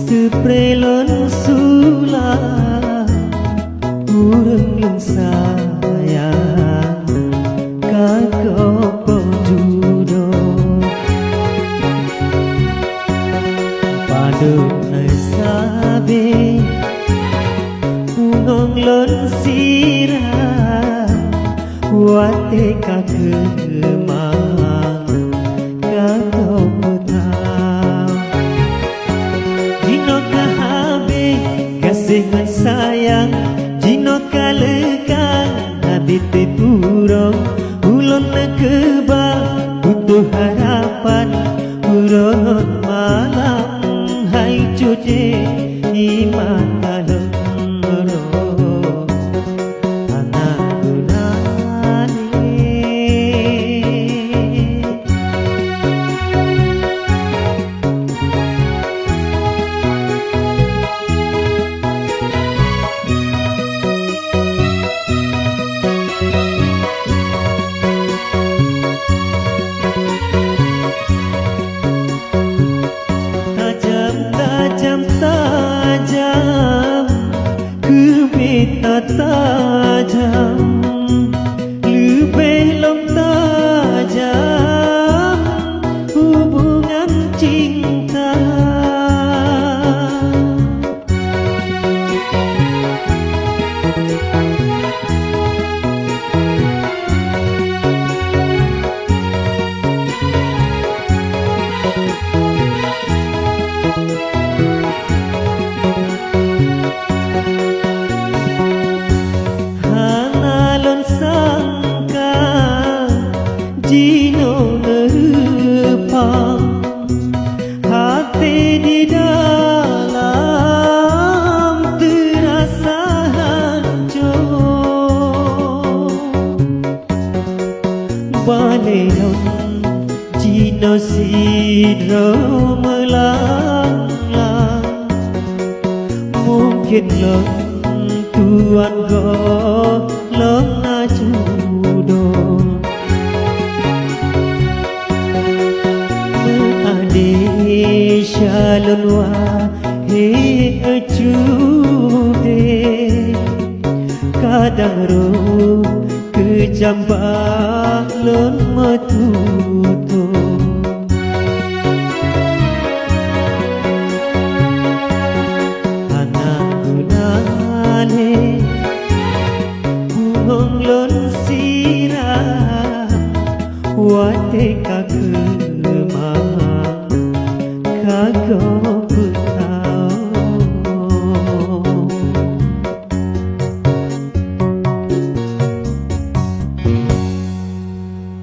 Seprelon sula urang sayang kagok judo padung sabe unong lon sirah wate kakemang kagok dengan sayang jino kalekan habis puro ulon keba butuh harapan uron malam hai cuci iman dalam roh anak gunane tajam kebeta tajam lebih long tajam hubungan cinta Jino nerepang hati di dalam terasa hancur balelon Jino sidro melanglang mungkin long tuan go long na judo shalon wa he acude kadang ro kejambak lon matuto anak gunane bungong lon sirah wate kakemang kagok